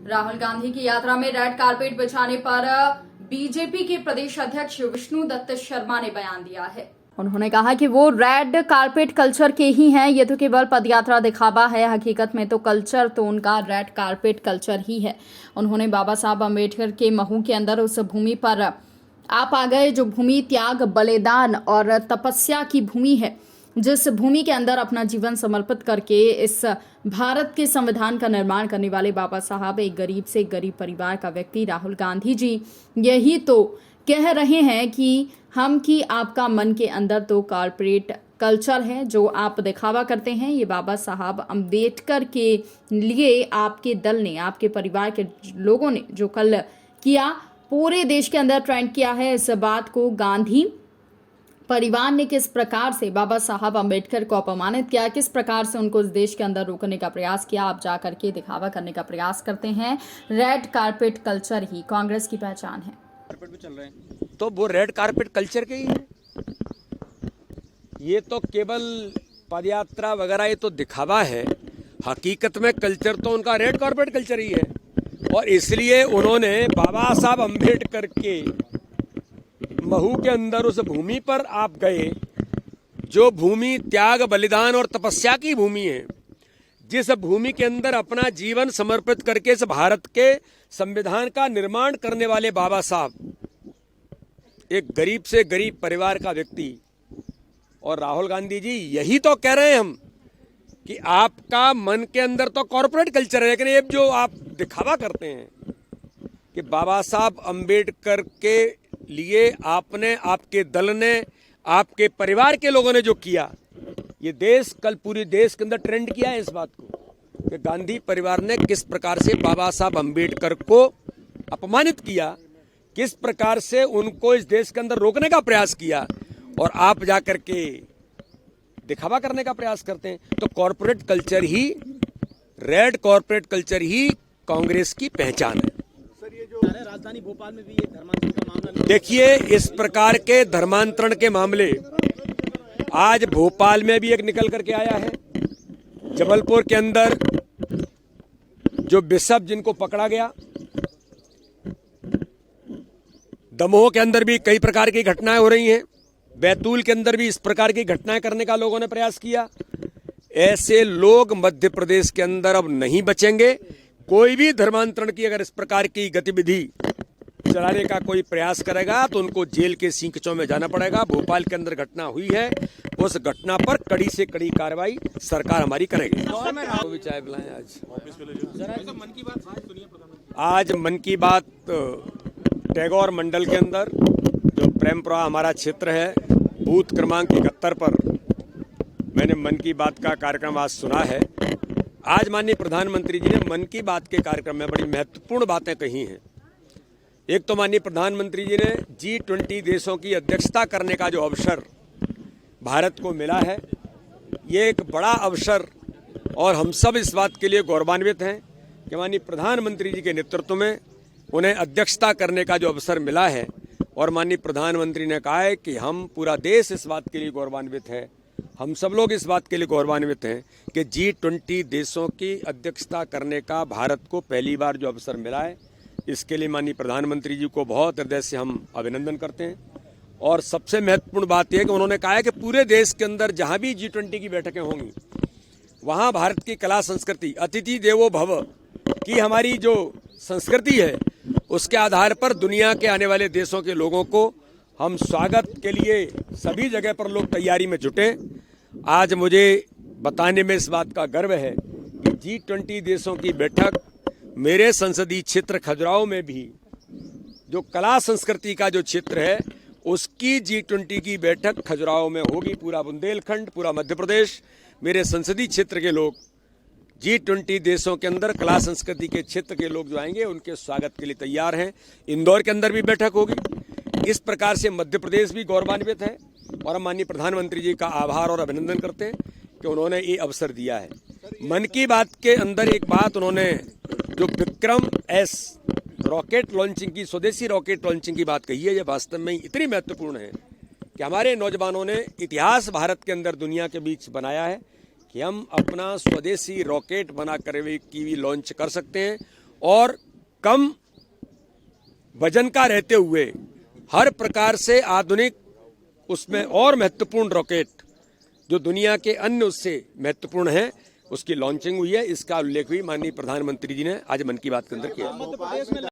राहुल गांधी की यात्रा में रेड कारपेट बिछाने पर बीजेपी के प्रदेश अध्यक्ष विष्णु दत्त शर्मा ने बयान दिया है। उन्होंने कहा कि वो रेड कारपेट कल्चर के ही हैं, ये तो केवल पदयात्रा दिखावा है, हकीकत में तो कल्चर तो उनका रेड कारपेट कल्चर ही है। उन्होंने बाबा साहब अम्बेडकर के महू के अंदर उस भूमि पर आप आ गए जो भूमि त्याग, बलिदान और तपस्या की भूमि है, जिस भूमि के अंदर अपना जीवन समर्पित करके इस भारत के संविधान का निर्माण करने वाले बाबा साहब एक गरीब से गरीब परिवार का व्यक्ति राहुल गांधी जी यही तो कह रहे हैं कि आपका मन के अंदर तो कॉर्पोरेट कल्चर है जो आप दिखावा करते हैं। ये बाबा साहब अम्बेडकर के लिए आपके दल ने, आपके परिवार के लोगों ने जो कल किया, पूरे देश के अंदर ट्रेंड किया है। इस बात को गांधी परिवार ने किस प्रकार से बाबा साहब अम्बेडकर को अपमानित किया, किस प्रकार से उनको इस देश के अंदर रोकने का प्रयास किया, आप जाकर के दिखावा करने का प्रयास करते हैं। रेड कारपेट कल्चर ही कांग्रेस की पहचान है। कारपेट पे चल रहे हैं तो वो रेड कारपेट कल्चर के ही है। ये तो केवल पदयात्रा वगैरह ये तो दिखावा है, हकीकत में कल्चर तो उनका रेड कारपेट कल्चर ही है। और इसलिए उन्होंने बाबा साहब अम्बेडकर के महू के अंदर उस भूमि पर आप गए जो भूमि त्याग, बलिदान और तपस्या की भूमि है, जिस भूमि के अंदर अपना जीवन समर्पित करके इस भारत के संविधान का निर्माण करने वाले बाबा साहब एक गरीब से गरीब परिवार का व्यक्ति। और राहुल गांधी जी यही तो कह रहे हैं हम कि आपका मन के अंदर तो कॉर्पोरेट कल्चर है, लेकिन ये जो आप दिखावा करते हैं कि बाबा साहब अम्बेडकर के लिए आपने, आपके दल ने, आपके परिवार के लोगों ने जो किया, ये देश कल पूरे देश के अंदर ट्रेंड किया है इस बात को कि गांधी परिवार ने किस प्रकार से बाबा साहब अम्बेडकर को अपमानित किया, किस प्रकार से उनको इस देश के अंदर रोकने का प्रयास किया, और आप जाकर के दिखावा करने का प्रयास करते हैं। तो कॉर्पोरेट कल्चर ही, रेड कॉर्पोरेट कल्चर ही कांग्रेस की पहचान है। राजधानी भोपाल में भी ये धर्मांतरण का मामला, देखिए इस प्रकार के धर्मांतरण के मामले आज भोपाल में भी एक निकल करके आया है। जबलपुर के अंदर जो बिशप जिनको पकड़ा गया, दमोह के अंदर भी कई प्रकार की घटनाएं हो रही हैं, बैतूल के अंदर भी इस प्रकार की घटनाएं करने का लोगों ने प्रयास किया। ऐसे लोग मध्य प्रदेश के अंदर अब नहीं बचेंगे। कोई भी धर्मांतरण की अगर इस प्रकार की गतिविधि चलाने का कोई प्रयास करेगा तो उनको जेल के सींचों में जाना पड़ेगा। भोपाल के अंदर घटना हुई है, उस घटना पर कड़ी से कड़ी कार्रवाई सरकार हमारी करेगी। तो चाय बुलाएं आज मन की बात टैगोर मंडल के अंदर जो प्रेमपुरा हमारा क्षेत्र है, बूथ क्रमांक 71 पर मैंने मन की बात का कार्यक्रम आज सुना है। आज माननीय प्रधानमंत्री जी ने मन की बात के कार्यक्रम में बड़ी महत्वपूर्ण बातें कही हैं। एक तो माननीय प्रधानमंत्री जी ने G20 देशों की अध्यक्षता करने का जो अवसर भारत को मिला है, ये एक बड़ा अवसर, और हम सब इस बात के लिए गौरवान्वित हैं कि माननीय प्रधानमंत्री जी के नेतृत्व में उन्हें अध्यक्षता करने का जो अवसर मिला है। और माननीय प्रधानमंत्री ने कहा है कि हम पूरा देश इस बात के लिए गौरवान्वित है, हम सब लोग इस बात के लिए गौरवान्वित हैं कि G20 देशों की अध्यक्षता करने का भारत को पहली बार जो अवसर मिला है, इसके लिए माननीय प्रधानमंत्री जी को बहुत हृदय से हम अभिनंदन करते हैं। और सबसे महत्वपूर्ण बात यह है कि उन्होंने कहा है कि पूरे देश के अंदर जहां भी G20 की बैठकें होंगी, वहां भारत की कला संस्कृति, अतिथि देवो भव की हमारी जो संस्कृति है, उसके आधार पर दुनिया के आने वाले देशों के लोगों को हम स्वागत के लिए सभी जगह पर लोग तैयारी में जुटे। आज मुझे बताने में इस बात का गर्व है कि G20 देशों की बैठक मेरे संसदीय क्षेत्र खजुराहो में भी, जो कला संस्कृति का जो क्षेत्र है, उसकी G20 की बैठक खजुराहो में होगी। पूरा बुंदेलखंड, पूरा मध्य प्रदेश, मेरे संसदीय क्षेत्र के लोग G20 देशों के अंदर कला संस्कृति के क्षेत्र के लोग जो आएंगे उनके स्वागत के लिए तैयार हैं। इंदौर के अंदर भी बैठक होगी। इस प्रकार से मध्य प्रदेश भी गौरवान्वित है और हम माननीय प्रधानमंत्री जी का आभार और अभिनंदन करते हैं कि उन्होंने ये अवसर दिया है। मन की बात के अंदर एक बात उन्होंने जो विक्रम एस रॉकेट लॉन्चिंग की, स्वदेशी रॉकेट लॉन्चिंग की बात कही है, ये वास्तव में इतनी महत्वपूर्ण है कि हमारे नौजवानों ने इतिहास भारत के अंदर दुनिया के बीच बनाया है कि हम अपना स्वदेशी रॉकेट बना कर भी लॉन्च कर सकते हैं और कम वजन का रहते हुए हर प्रकार से आधुनिक उसमें और महत्वपूर्ण रॉकेट जो दुनिया के अन्य उससे महत्वपूर्ण है उसकी लॉन्चिंग हुई है। इसका उल्लेख भी माननीय प्रधानमंत्री जी ने आज मन की बात के अंदर किया। मध्य प्रदेश में